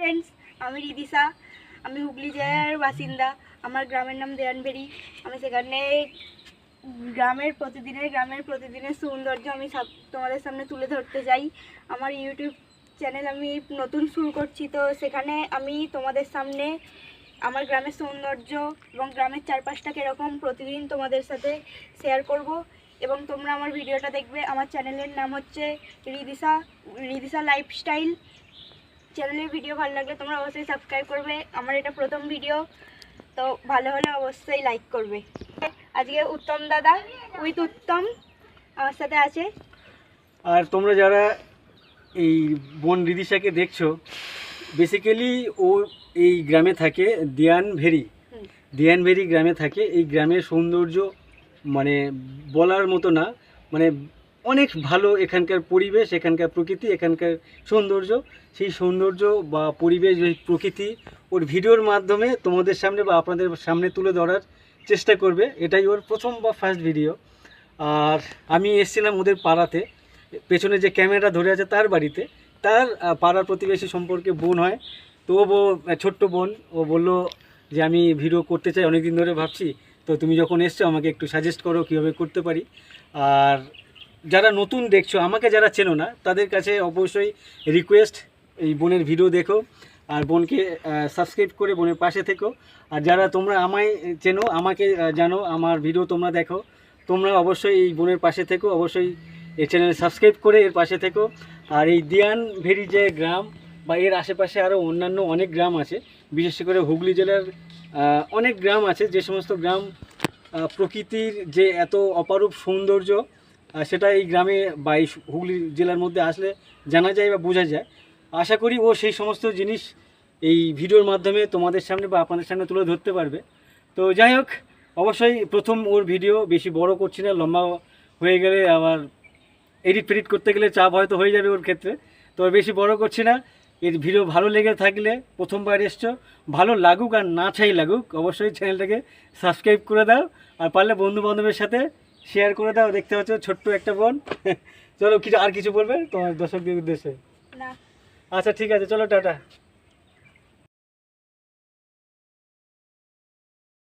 Friends, আমি রিদিশা। আমি হুগলি জেলার বাসিন্দা। আমার গ্রামের নাম দেয়ানবেড়ি। আমি সেখানে গ্রামের প্রতিদিনের সৌন্দর্য আমি তোমাদের সামনে তুলে ধরতে চাই। আমার ইউটিউব চ্যানেল আমি নতুন শুরু করছি, তো সেখানে আমি তোমাদের সামনে আমার গ্রামের সৌন্দর্য এবং গ্রামের চারপাশটা কীরকম প্রতিদিন তোমাদের সাথে শেয়ার করব এবং তোমরা আমার ভিডিওটা দেখবে। আমার চ্যানেলের নাম হচ্ছে রিদিশা লাইফস্টাইল। চ্যানেলের ভিডিও ভালো লাগলে তোমরা অবশ্যই সাবস্ক্রাইব করবে। আমার এটা প্রথম ভিডিও, তো ভালো হলে অবশ্যই লাইক করবে। আজকে উত্তম দাদা উত্তম আমার সাথে আছে। আর তোমরা যারা এই বোন রিদিশাকে দেখছো, বেসিক্যালি ও এই গ্রামে থাকে, দিয়ানভেরি গ্রামে থাকে। এই গ্রামের সৌন্দর্য মানে বলার মতো না, মানে অনেক ভালো। এখানকার পরিবেশ, এখানকার প্রকৃতি, এখানকার সৌন্দর্য, সেই সৌন্দর্য বা পরিবেশ, প্রকৃতি ওর ভিডিওর মাধ্যমে তোমাদের সামনে বা আপনাদের সামনে তুলে ধরার চেষ্টা করবে। এটাই ওর প্রথম বা ফার্স্ট ভিডিও। আর আমি এসেছিলাম ওদের পাড়াতে, পেছনে যে ক্যামেরা ধরে আছে তার বাড়িতে, তার পাড়ার প্রতিবেশী সম্পর্কে বোন হয়। তো ও ছোট্ট বোন, ও বললো যে আমি ভিডিও করতে চাই, অনেক দিন ধরে ভাবছি, তো তুমি যখন এসছো আমাকে একটু সাজেস্ট করো কীভাবে করতে পারি। আর যারা নতুন দেখছো, আমাকে যারা চেনো না, তাদের কাছে অবশ্যই রিকোয়েস্ট, এই বোনের ভিডিও দেখো আর বোনকে সাবস্ক্রাইব করে বোনের পাশে থেকো। আর যারা তোমরা আমায় চেনো, আমাকে জানো, আমার ভিডিও তোমরা দেখো, তোমরা অবশ্যই এই বোনের পাশে থেকো, অবশ্যই এই চ্যানেল সাবস্ক্রাইব করে এর পাশে থেকো। আর এই দিয়ানভেরি যে গ্রাম বা এর আশেপাশে আরও অন্যান্য অনেক গ্রাম আছে, বিশেষ করে হুগলি জেলার অনেক গ্রাম আছে, যে সমস্ত গ্রাম প্রকৃতির যে এত অপারূপ সৌন্দর্য, সেটা এই গ্রামে বা এই হুগলি জেলার মধ্যে আসলে জানা যায় বা বোঝা যায়। আশা করি ও সেই সমস্ত জিনিস এই ভিডিওর মাধ্যমে তোমাদের সামনে বা আপনাদের সামনে তুলে ধরতে পারবে। তো যাই হোক, অবশ্যই প্রথম ওর ভিডিও, বেশি বড় করছি না, লম্বা হয়ে গেলে আবার এডিট করতে গেলে চাপ হয়তো হয়ে যাবে ওর ক্ষেত্রে, তো বেশি বড় করছি না। এর ভিডিও ভালো লেগে থাকলে, প্রথমবার এসছো, ভালো লাগুক আর না চাই লাগুক, অবশ্যই চ্যানেলটাকে সাবস্ক্রাইব করে দাও। আর পারলে বন্ধু বান্ধবের সাথে শেয়ার করে দাও। দেখতে পাচ্ছ ছোট্ট একটা বোন। চলো, আর কিছু বলবে তোমার দর্শকদের উদ্দেশ্যে? না, আচ্ছা ঠিক আছে, চলো টাটা।